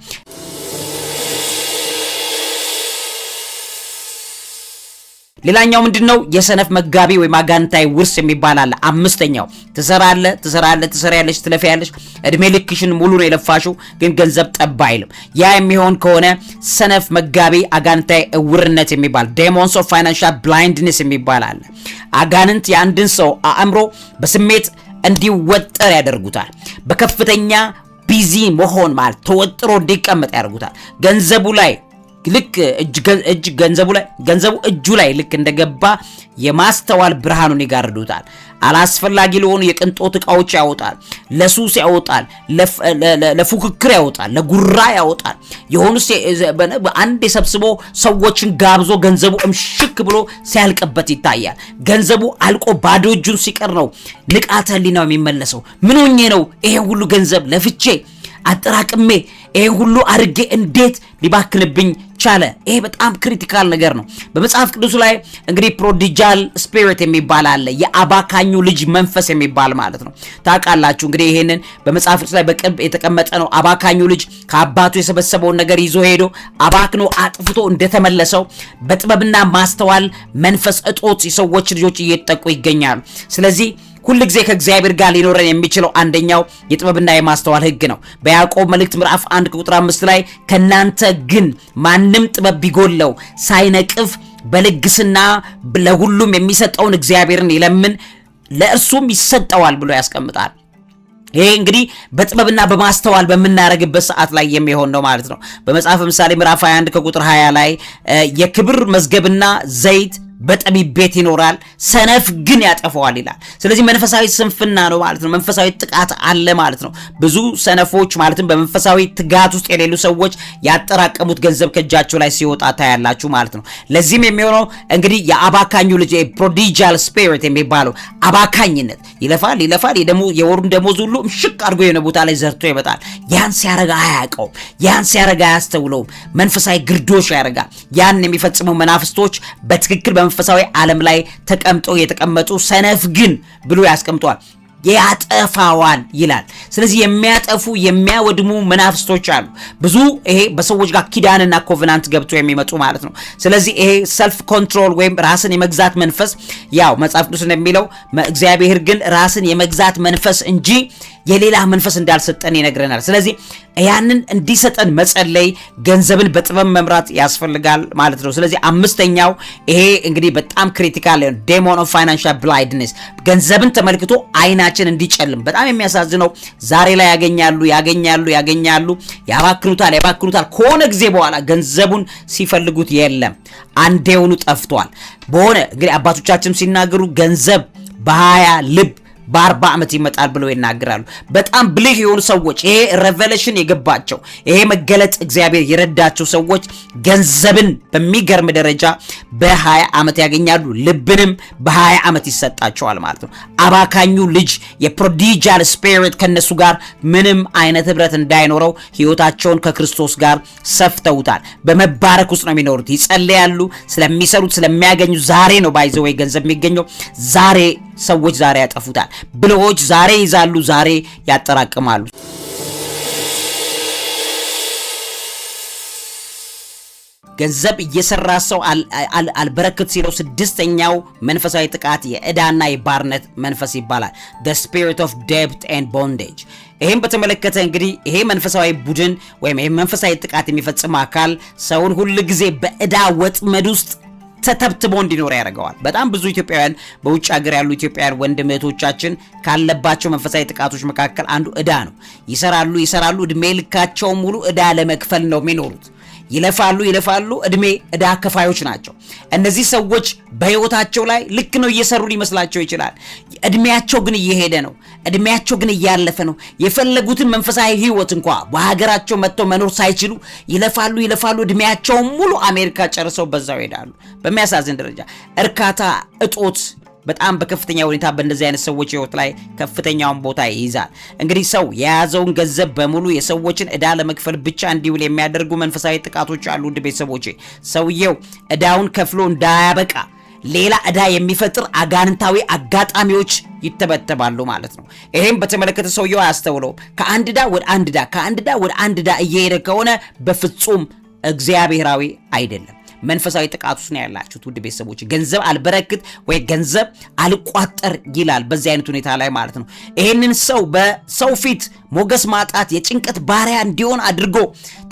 ሌላኛው ምንድነው? የሰነፍ መጋቢ ወይም አጋንንታዊ ውርስ የሚባል አለ። አምስተኛው ትሰሪያለሽ፣ ትለፊያለሽ፣ እድሜ ልክሽን ሙሉ ነው የለፋሽው፣ ግን ገንዘብ ጠባ አይልም። ያ የሚሆን ከሆነ ሰነፍ መጋቢ አጋንንታዊ እውርነት የሚባል ዴሞንስ ኦፍ ፋይናንሻል ብላይንድነስ የሚባል አለ። አጋንንት የአንድን ሰው አእምሮ በስሜት እንዲወጠር ያደርጉታል። በከፍተኛ ቢዚ መሆን ማለት ተወጥሮ እንዲቀመጥ ያደርጉታል። ገንዘቡ ላይ ልክ ገንዘቡ እጁ ላይ ልክ እንደገባ የማስተዋል ብርሃኑን ይጋርዱታል። አላስፈላጊ ለሆኑ የቅንጦት ዕቃዎች ያወጣል፣ ለሱስ ያወጣል፣ ለፉክክር ያወጣል፣ ለጉራ ያወጣል። የሆኑስ አንድ የሰብስቦ ሰዎችን ጋብዞ ገንዘቡ እምሽክ ብሎ ሲያልቅበት ይታያል። ገንዘቡ አልቆ ባዶ እጁን ሲቀር ነው ንቃተ ህሊናው የሚመለሰው። ምን ሆኜ ነው ይሄ ሁሉ ገንዘብ ለፍቼ አጠራቅሜ ይሄ ሁሉ አርጌ እንዴት ሊባክንብኝ ቻለ? ይሄ በጣም ክሪቲካል ነገር ነው። በመጽሐፍ ቅዱስ ላይ እንግዲህ ፕሮዲጃል ስፒሪት የሚባል አለ፣ የአባካኙ ልጅ መንፈስ የሚባል ማለት ነው። ታውቃላችሁ እንግዲህ ይሄንን በመጽሐፍ ቅዱስ ላይ በቅርብ የተቀመጠ ነው። አባካኙ ልጅ ከአባቱ የሰበሰበውን ነገር ይዞ ሄዶ አባክኖ አጥፍቶ እንደተመለሰው በጥበብና ማስተዋል መንፈስ እጦት የሰዎች ልጆች እየተጠቁ ይገኛሉ። ስለዚህ ሁሉ ጊዜ ከእግዚአብሔር ጋር ሊኖረን የሚችለው አንደኛው የጥበብና የማስተዋል ህግ ነው። በያዕቆብ መልእክት ምዕራፍ 1 ቁጥር 5 ላይ ከናንተ ግን ማንም ጥበብ ቢጎለው ሳይነቅፍ በልግስና ለሁሉም የሚሰጠውን እግዚአብሔርን ይለምን ለእርሱም ይሰጠዋል ብሎ ያስቀምጣል። ይሄ እንግዲህ በጥበብና በማስተዋል በምናረግበት ሰዓት ላይ የሚሆን ነው ማለት ነው። በመጽሐፍ ምሳሌ ምዕራፍ 21 ከቁጥር 20 ላይ የክብር መዝገብና ዘይት በጠቢብ ቤት ይኖራል፣ ሰነፍ ግን ያጠፋዋል ይላል። ስለዚህ መንፈሳዊ ስንፍና ነው ማለት ነው። መንፈሳዊ ጥቃት አለ ማለት ነው። ብዙ ሰነፎች ማለትም በመንፈሳዊ ትጋት ውስጥ የሌሉ ሰዎች ያጠራቀሙት ገንዘብ ከእጃቸው ላይ ሲወጣ ታያላችሁ ማለት ነው። ለዚህም የሚሆነው እንግዲህ የአባካኙ ልጅ ፕሮዲጃል ስፒሪት የሚባለው አባካኝነት ይለፋል የወሩን ደሞዝ ሁሉ ምሽቅ አድርጎ የሆነ ቦታ ላይ ዘርቶ ይመጣል። ያን ሲያረጋ አያውቀውም፣ ያን ሲያረጋ አያስተውለውም። መንፈሳዊ ግርዶሽ ያረጋል። ያን የሚፈጽሙ መናፍስቶች በትክክል መንፈሳዊ ዓለም ላይ ተቀምጠው የተቀመጡ ሰነፍ ግን ብሎ ያስቀምጧል። ያጠፋዋል ይላል። ስለዚህ የሚያጠፉ የሚያወድሙ መናፍስቶች አሉ ብዙ። ይሄ በሰዎች ጋር ኪዳንና ኮቨናንት ገብቶ የሚመጡ ማለት ነው። ስለዚህ ይሄ ሰልፍ ኮንትሮል ወይም ራስን የመግዛት መንፈስ ያው መጽሐፍ ቅዱስ እንደሚለው እግዚአብሔር ግን ራስን የመግዛት መንፈስ እንጂ የሌላ መንፈስ እንዳልሰጠን ይነግረናል። ስለዚህ ያንን እንዲሰጠን መጸለይ፣ ገንዘብን በጥበብ መምራት ያስፈልጋል ማለት ነው። ስለዚህ አምስተኛው ይሄ እንግዲህ በጣም ክሪቲካል ዴሞን ኦፍ ፋይናንሻል ብላይንድነስ፣ ገንዘብን ተመልክቶ አይናችን እንዲጨልም። በጣም የሚያሳዝነው ዛሬ ላይ ያገኛሉ፣ ያባክኑታል። ከሆነ ጊዜ በኋላ ገንዘቡን ሲፈልጉት የለም፣ አንዴውኑ ጠፍቷል። በሆነ እንግዲህ አባቶቻችን ሲናገሩ ገንዘብ በ20 ልብ በ40 ዓመት ይመጣል ብለው ይናገራሉ። በጣም ብልህ የሆኑ ሰዎች ይሄ ሬቨሌሽን የገባቸው ይሄ መገለጥ እግዚአብሔር የረዳቸው ሰዎች ገንዘብን በሚገርም ደረጃ በ20 ዓመት ያገኛሉ፣ ልብንም በ20 ዓመት ይሰጣቸዋል ማለት ነው። አባካኙ ልጅ የፕሮዲጃል ስፒሪት ከነሱ ጋር ምንም አይነት ህብረት እንዳይኖረው ህይወታቸውን ከክርስቶስ ጋር ሰፍተውታል። በመባረክ ውስጥ ነው የሚኖሩት። ይጸልያሉ፣ ስለሚሰሩት ስለሚያገኙ ዛሬ ነው ባይዘው ገንዘብ የሚገኘው ዛሬ። ሰዎች ዛሬ ያጠፉታል። ብልሆች ዛሬ ይዛሉ፣ ዛሬ ያጠራቅማሉ። ገንዘብ እየሰራ ሰው አልበረክት ሲለው ስድስተኛው መንፈሳዊ ጥቃት የዕዳና የባርነት መንፈስ ይባላል። the spirit of debt and bondage። ይሄን በተመለከተ እንግዲህ ይሄ መንፈሳዊ ቡድን ወይም ይሄ መንፈሳዊ ጥቃት የሚፈጽም አካል ሰውን ሁሉ ጊዜ በዕዳ ወጥመድ ውስጥ ተተብትቦ እንዲኖር ያደርገዋል። በጣም ብዙ ኢትዮጵያውያን በውጭ ሀገር ያሉ ኢትዮጵያውያን ወንድም እህቶቻችን ካለባቸው መንፈሳዊ ጥቃቶች መካከል አንዱ ዕዳ ነው። ይሰራሉ እድሜ ልካቸው ሙሉ ዕዳ ለመክፈል ነው የሚኖሩት። ይለፋሉ እድሜ ዕዳ ከፋዮች ናቸው። እነዚህ ሰዎች በህይወታቸው ላይ ልክ ነው እየሰሩ ሊመስላቸው ይችላል። እድሜያቸው ግን እየሄደ ነው። እድሜያቸው ግን እያለፈ ነው። የፈለጉትን መንፈሳዊ ህይወት እንኳን በሀገራቸው መጥተው መኖር ሳይችሉ ይለፋሉ እድሜያቸው ሙሉ አሜሪካ ጨርሰው በዛው ይሄዳሉ። በሚያሳዝን ደረጃ እርካታ እጦት በጣም በከፍተኛ ሁኔታ በእንደዚህ አይነት ሰዎች ህይወት ላይ ከፍተኛውን ቦታ ይይዛል። እንግዲህ ሰው የያዘውን ገንዘብ በሙሉ የሰዎችን ዕዳ ለመክፈል ብቻ እንዲውል የሚያደርጉ መንፈሳዊ ጥቃቶች አሉ። ውድ ቤተሰቦቼ ሰውየው ዕዳውን ከፍሎ እንዳያበቃ ሌላ ዕዳ የሚፈጥር አጋንንታዊ አጋጣሚዎች ይተበተባሉ ማለት ነው። ይሄን በተመለከተ ሰውየው አያስተውለው። ከአንድ ዕዳ ወደ አንድ ዕዳ እየሄደ ከሆነ በፍጹም እግዚአብሔራዊ አይደለም። መንፈሳዊ ጥቃት ውስጥ ነው ያላችሁት ውድ ቤተሰቦች። ገንዘብ አልበረክት ወይ ገንዘብ አልቋጠር ይላል በዚህ አይነት ሁኔታ ላይ ማለት ነው። ይሄንን ሰው በሰው ፊት ሞገስ ማጣት የጭንቀት ባሪያ እንዲሆን አድርጎ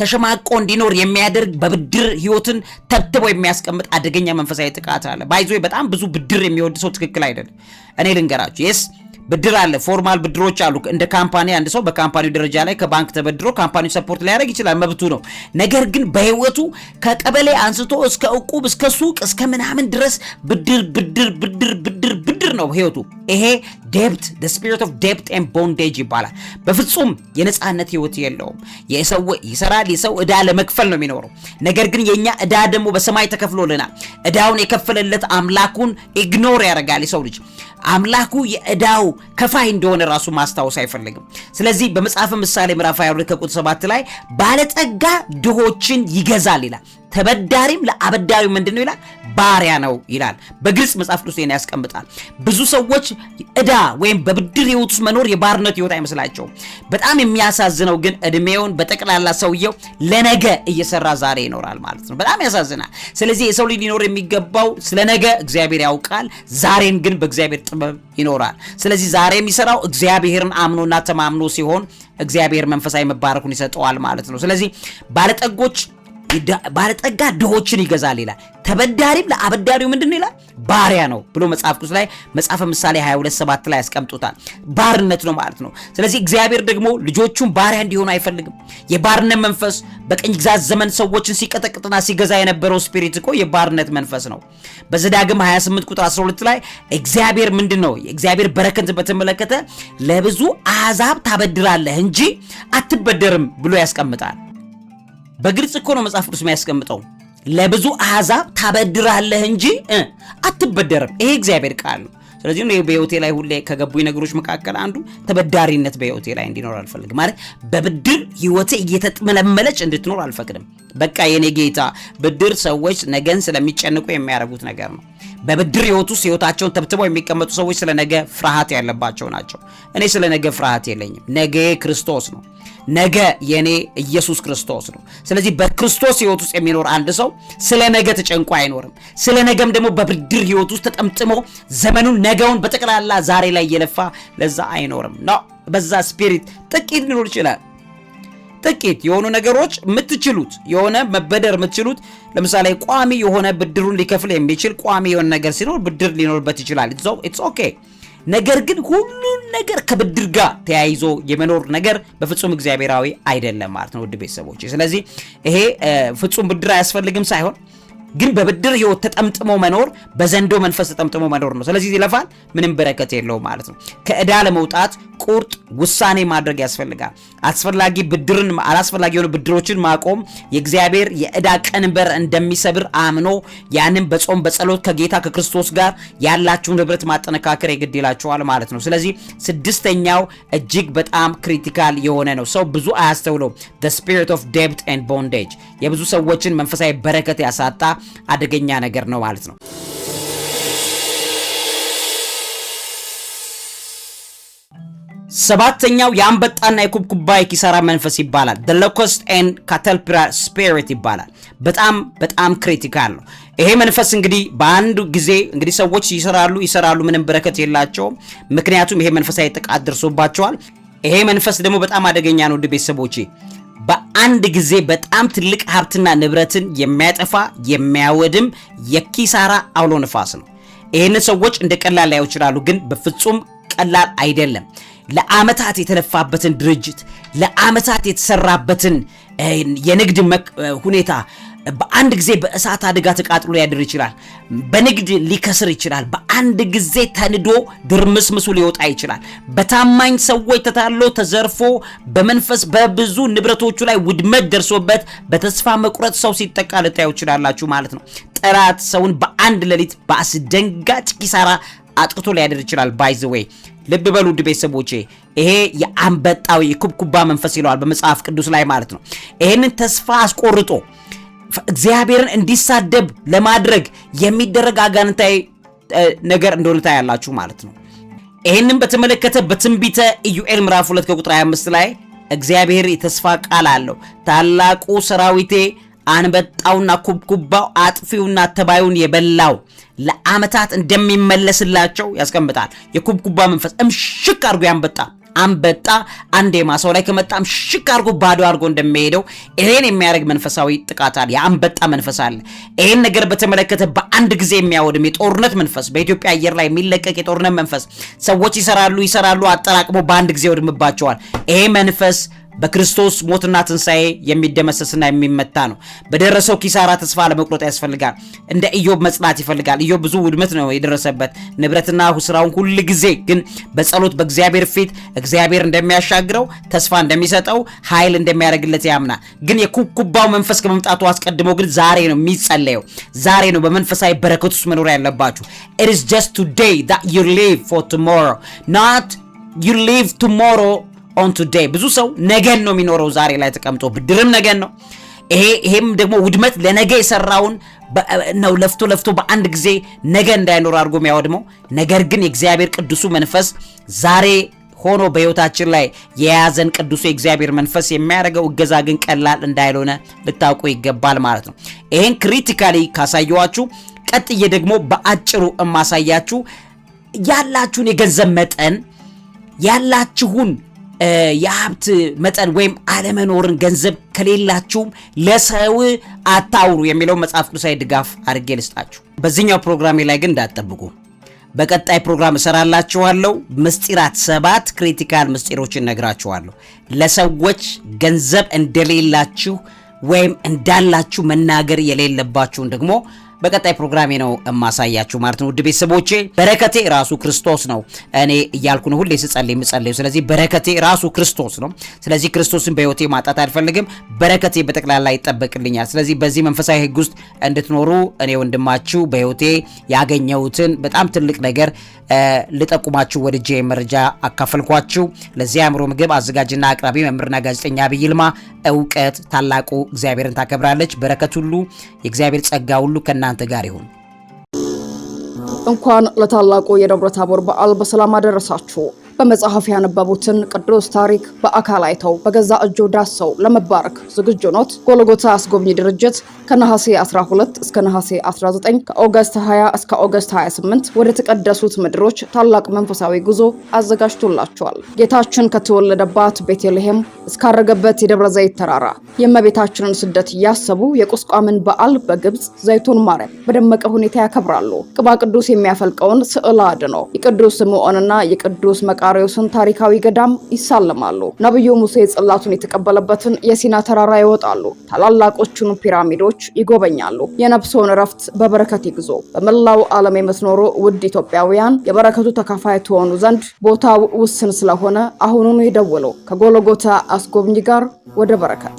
ተሸማቆ እንዲኖር የሚያደርግ በብድር ህይወትን ተብትቦ የሚያስቀምጥ አደገኛ መንፈሳዊ ጥቃት አለ። ባይዞ በጣም ብዙ ብድር የሚወድ ሰው ትክክል አይደለም። እኔ ልንገራችሁ የስ ብድር አለ፣ ፎርማል ብድሮች አሉ። እንደ ካምፓኒ አንድ ሰው በካምፓኒው ደረጃ ላይ ከባንክ ተበድሮ ካምፓኒው ሰፖርት ሊያደርግ ይችላል፣ መብቱ ነው። ነገር ግን በህይወቱ ከቀበሌ አንስቶ እስከ ዕቁብ እስከ ሱቅ እስከ ምናምን ድረስ ብድር ብድር ብድር ብድር ብድር ነው ህይወቱ። ይሄ ዴብት the spirit of debt and bondage ይባላል። በፍጹም የነጻነት ህይወት የለውም። የሰው ይሰራል፣ የሰው ዕዳ ለመክፈል ነው የሚኖረው። ነገር ግን የኛ ዕዳ ደግሞ በሰማይ ተከፍሎልናል። ዕዳውን የከፈለለት አምላኩን ኢግኖር ያደርጋል የሰው ልጅ። አምላኩ የዕዳው ከፋይ እንደሆነ ራሱ ማስታወስ አይፈልግም። ስለዚህ በመጽሐፈ ምሳሌ ምዕራፍ 22 ከቁጥር 7 ላይ ባለጠጋ ድሆችን ይገዛል ይላል፣ ተበዳሪም ለአበዳሪው ምንድነው ይላል? ባሪያ ነው ይላል። በግልጽ መጽሐፍ ቅዱስ ይሄን ያስቀምጣል። ብዙ ሰዎች ዕዳ ወይም በብድር ህይወት ውስጥ መኖር የባርነት ህይወት አይመስላቸውም። በጣም የሚያሳዝነው ግን እድሜውን በጠቅላላ ሰውየው ለነገ እየሰራ ዛሬ ይኖራል ማለት ነው። በጣም ያሳዝናል። ስለዚህ የሰው ልጅ ሊኖር የሚገባው ስለ ነገ እግዚአብሔር ያውቃል፣ ዛሬን ግን በእግዚአብሔር ጥበብ ይኖራል። ስለዚህ ዛሬ የሚሰራው እግዚአብሔርን አምኖና ተማምኖ ሲሆን እግዚአብሔር መንፈሳዊ መባረኩን ይሰጠዋል ማለት ነው። ስለዚህ ባለጠጋ ድሆችን ይገዛል ይላል፣ ተበዳሪም ለአበዳሪው ምንድነው ይላል? ባሪያ ነው ብሎ መጽሐፍ ቅዱስ ላይ መጽሐፈ ምሳሌ 22:7 ላይ ያስቀምጡታል። ባርነት ነው ማለት ነው። ስለዚህ እግዚአብሔር ደግሞ ልጆቹን ባሪያ እንዲሆኑ አይፈልግም። የባርነት መንፈስ በቀኝ ግዛት ዘመን ሰዎችን ሲቀጠቅጥና ሲገዛ የነበረው ስፒሪት እኮ የባርነት መንፈስ ነው። በዘዳግም 28 ቁጥር 12 ላይ እግዚአብሔር ምንድነው የእግዚአብሔር በረከትን በተመለከተ ለብዙ አሕዛብ ታበድራለህ እንጂ አትበደርም ብሎ ያስቀምጣል። በግልጽ እኮ ነው መጽሐፍ ቅዱስ የሚያስቀምጠው። ለብዙ አሕዛብ ታበድራለህ እንጂ አትበደርም። ይሄ እግዚአብሔር ቃል ነው። ስለዚህ ነው በህይወቴ ላይ ሁሌ ከገቡኝ ነገሮች መካከል አንዱ ተበዳሪነት በህይወቴ ላይ እንዲኖር አልፈልግም። ማለት በብድር ህይወቴ እየተጥመለመለች እንድትኖር አልፈቅድም። በቃ የኔ ጌታ ብድር ሰዎች ነገን ስለሚጨንቁ የሚያደርጉት ነገር ነው። በብድር ህይወት ውስጥ ህይወታቸውን ተብትበው የሚቀመጡ ሰዎች ስለ ነገ ፍርሃት ያለባቸው ናቸው። እኔ ስለ ነገ ፍርሃት የለኝም። ነገ ክርስቶስ ነው። ነገ የኔ ኢየሱስ ክርስቶስ ነው። ስለዚህ በክርስቶስ ህይወት ውስጥ የሚኖር አንድ ሰው ስለ ነገ ተጨንቆ አይኖርም። ስለ ነገም ደግሞ በብድር ህይወት ውስጥ ተጠምጥሞ ዘመኑን ነገውን በጠቅላላ ዛሬ ላይ እየለፋ ለዛ አይኖርም ነው። በዛ ስፒሪት ጥቂት ሊኖር ይችላል። ጥቂት የሆኑ ነገሮች የምትችሉት የሆነ መበደር የምትችሉት ለምሳሌ ቋሚ የሆነ ብድሩን ሊከፍል የሚችል ቋሚ የሆነ ነገር ሲኖር ብድር ሊኖርበት ይችላል። ኢትስ ኦኬ። ነገር ግን ሁሉን ነገር ከብድር ጋር ተያይዞ የመኖር ነገር በፍጹም እግዚአብሔራዊ አይደለም ማለት ነው ውድ ቤተሰቦች። ስለዚህ ይሄ ፍጹም ብድር አያስፈልግም ሳይሆን ግን በብድር ህይወት ተጠምጥሞ መኖር በዘንዶ መንፈስ ተጠምጥሞ መኖር ነው። ስለዚህ ይለፋል፣ ምንም በረከት የለውም ማለት ነው። ከዕዳ ለመውጣት ቁርጥ ውሳኔ ማድረግ ያስፈልጋል። አላስፈላጊ የሆኑ ብድሮችን ማቆም የእግዚአብሔር የዕዳ ቀንበር እንደሚሰብር አምኖ ያንን በጾም በጸሎት ከጌታ ከክርስቶስ ጋር ያላችሁን ህብረት ማጠነካከር የግድ ይላችኋል ማለት ነው። ስለዚህ ስድስተኛው እጅግ በጣም ክሪቲካል የሆነ ነው። ሰው ብዙ አያስተውለው። the spirit of debt and bondage የብዙ ሰዎችን መንፈሳዊ በረከት ያሳጣ አደገኛ ነገር ነው ማለት ነው። ሰባተኛው የአንበጣና የኩብኩባ የኪሳራ መንፈስ ይባላል። the locust and caterpillar spirit ይባላል። በጣም ክሪቲካል ነው ይሄ መንፈስ። እንግዲህ በአንድ ጊዜ እንግዲህ ሰዎች ይሰራሉ ምንም በረከት የላቸውም። ምክንያቱም ይሄ መንፈሳዊ ጥቃት ደርሶባቸዋል። ይሄ መንፈስ ደግሞ በጣም አደገኛ ነው ውድ ቤተሰቦቼ። በአንድ ጊዜ በጣም ትልቅ ሀብትና ንብረትን የሚያጠፋ የሚያወድም የኪሳራ አውሎ ነፋስ ነው። ይሄን ሰዎች እንደ ቀላል ላዩ ይችላሉ፣ ግን በፍጹም ቀላል አይደለም። ለአመታት የተለፋበትን ድርጅት ለአመታት የተሰራበትን የንግድ ሁኔታ በአንድ ጊዜ በእሳት አደጋ ተቃጥሎ ሊያድር ይችላል። በንግድ ሊከስር ይችላል። በአንድ ጊዜ ተንዶ ድርምስምሱ ሊወጣ ይችላል። በታማኝ ሰዎች ተታሎ ተዘርፎ በመንፈስ በብዙ ንብረቶቹ ላይ ውድመት ደርሶበት በተስፋ መቁረጥ ሰው ሲጠቃ ልታዩ ይችላላችሁ ማለት ነው። ጠላት ሰውን በአንድ ሌሊት በአስደንጋጭ ኪሳራ አጥቅቶ ሊያድር ይችላል። ባይ ዘ ዌይ ልብ በሉ ውድ ቤተሰቦቼ፣ ይሄ የአንበጣው የኩብኩባ መንፈስ ይለዋል በመጽሐፍ ቅዱስ ላይ ማለት ነው። ይሄንን ተስፋ አስቆርጦ እግዚአብሔርን እንዲሳደብ ለማድረግ የሚደረግ አጋንንታዊ ነገር እንደሆነ ታያላችሁ ማለት ነው። ይሄንን በተመለከተ በትንቢተ ኢዩኤል ምዕራፍ 2 ከቁጥር 25 ላይ እግዚአብሔር የተስፋ ቃል አለው። ታላቁ ሰራዊቴ አንበጣውና ኩብኩባው አጥፊውና ተባዩን የበላው ለአመታት እንደሚመለስላቸው ያስቀምጣል። የኩብኩባ መንፈስ እምሽክ አድርጎ አንበጣ አንዴ ማሳው ላይ ከመጣም ሽክ አድርጎ ባዶ አድርጎ እንደሚሄደው ይሄን የሚያደርግ መንፈሳዊ ጥቃት አለ። የአንበጣ መንፈስ አለ። ይሄን ነገር በተመለከተ በአንድ ጊዜ የሚያወድም የጦርነት መንፈስ በኢትዮጵያ አየር ላይ የሚለቀቅ የጦርነት መንፈስ ሰዎች ይሰራሉ አጠራቅሞ በአንድ ጊዜ ወድምባቸዋል። ይሄ መንፈስ በክርስቶስ ሞትና ትንሳኤ የሚደመሰስና የሚመታ ነው። በደረሰው ኪሳራ ተስፋ ለመቁረጥ ያስፈልጋል። እንደ ኢዮብ መጽናት ይፈልጋል። ኢዮብ ብዙ ውድመት ነው የደረሰበት ንብረትና ስራውን ሁሉ ጊዜ ግን በጸሎት በእግዚአብሔር ፊት እግዚአብሔር እንደሚያሻግረው ተስፋ እንደሚሰጠው ኃይል እንደሚያደርግለት ያምናል። ግን የኩብኩባው መንፈስ ከመምጣቱ አስቀድሞ ግን ዛሬ ነው የሚጸለየው። ዛሬ ነው በመንፈሳዊ በረከት ውስጥ መኖር ያለባችሁ። It is just today that you live for tomorrow, not you live tomorrow on today. ብዙ ሰው ነገን ነው የሚኖረው ዛሬ ላይ ተቀምጦ ብድርም ነገን ነው። ይሄም ደግሞ ውድመት ለነገ የሰራውን ነው ለፍቶ በአንድ ጊዜ ነገ እንዳይኖር አድርጎ የሚያወድመው። ነገር ግን የእግዚአብሔር ቅዱሱ መንፈስ ዛሬ ሆኖ በህይወታችን ላይ የያዘን ቅዱሱ የእግዚአብሔር መንፈስ የሚያደርገው እገዛ ግን ቀላል እንዳይሆነ ልታውቁ ይገባል ማለት ነው። ይሄን ክሪቲካሊ ካሳየዋችሁ ቀጥዬ ደግሞ በአጭሩ እማሳያችሁ ያላችሁን የገንዘብ መጠን ያላችሁን የሀብት መጠን ወይም አለመኖርን ገንዘብ ከሌላችሁም ለሰው አታውሩ የሚለው መጽሐፍ ቅዱሳዊ ድጋፍ አድርጌ ልስጣችሁ። በዚህኛው ፕሮግራሜ ላይ ግን እንዳትጠብቁ። በቀጣይ ፕሮግራም እሰራላችኋለሁ። ምስጢራት 7 ክሪቲካል ምስጢሮችን ነግራችኋለሁ። ለሰዎች ገንዘብ እንደሌላችሁ ወይም እንዳላችሁ መናገር የሌለባችሁን ደግሞ በቀጣይ ፕሮግራሜ ነው ማሳያችሁ ማለት ነው። ውድ ቤተሰቦቼ በረከቴ ራሱ ክርስቶስ ነው። እኔ እያልኩ ነው ሁሌ ስጸልይ የምጸልየው። ስለዚህ በረከቴ ራሱ ክርስቶስ ነው። ስለዚህ ክርስቶስን በህይወቴ ማጣት አልፈልግም። በረከቴ በጠቅላላ ይጠበቅልኛል። ስለዚህ በዚህ መንፈሳዊ ህግ ውስጥ እንድትኖሩ እኔ ወንድማችሁ በህይወቴ ያገኘሁትን በጣም ትልቅ ነገር ልጠቁማችሁ ወድጄ መረጃ አካፈልኳችሁ። ለዚህ አእምሮ ምግብ አዘጋጅና አቅራቢ መምህርና ጋዜጠኛ ዐቢይ ይልማ። እውቀት ታላቁ እግዚአብሔርን ታከብራለች። በረከት ሁሉ የእግዚአብሔር ጸጋ ሁሉ ከእናንተ ጋር ይሁን። እንኳን ለታላቁ የደብረ ታቦር በዓል በሰላም አደረሳችሁ። በመጽሐፍ ያነበቡትን ቅዱስ ታሪክ በአካል አይተው በገዛ እጆ ዳሰው ለመባረክ ዝግጁ ኖት? ጎልጎታ አስጎብኚ ድርጅት ከነሐሴ 12 እስከ ነሐሴ 19 ከኦገስት 20 እስከ ኦገስት 28 ወደ ተቀደሱት ምድሮች ታላቅ መንፈሳዊ ጉዞ አዘጋጅቶላቸዋል። ጌታችን ከተወለደባት ቤተልሔም እስካረገበት የደብረ ዘይት ተራራ የእመቤታችንን ስደት እያሰቡ የቁስቋምን በዓል በግብጽ ዘይቱን ማርያም በደመቀ ሁኔታ ያከብራሉ። ቅባ ቅዱስ የሚያፈልቀውን ስዕለ አድኖ የቅዱስ ስምዖንና የቅዱስ መቃርዮስን ታሪካዊ ገዳም ይሳለማሉ። ነብዩ ሙሴ ጽላቱን የተቀበለበትን የሲና ተራራ ይወጣሉ። ታላላቆቹን ፒራሚዶች ይጎበኛሉ። የነፍስዎን እረፍት በበረከት ይግዙ። በመላው ዓለም የምትኖሩ ውድ ኢትዮጵያውያን የበረከቱ ተካፋይ ትሆኑ ዘንድ ቦታው ውስን ስለሆነ አሁኑኑ ይደውሉ። ከጎልጎታ አስጎብኚ ጋር ወደ በረከት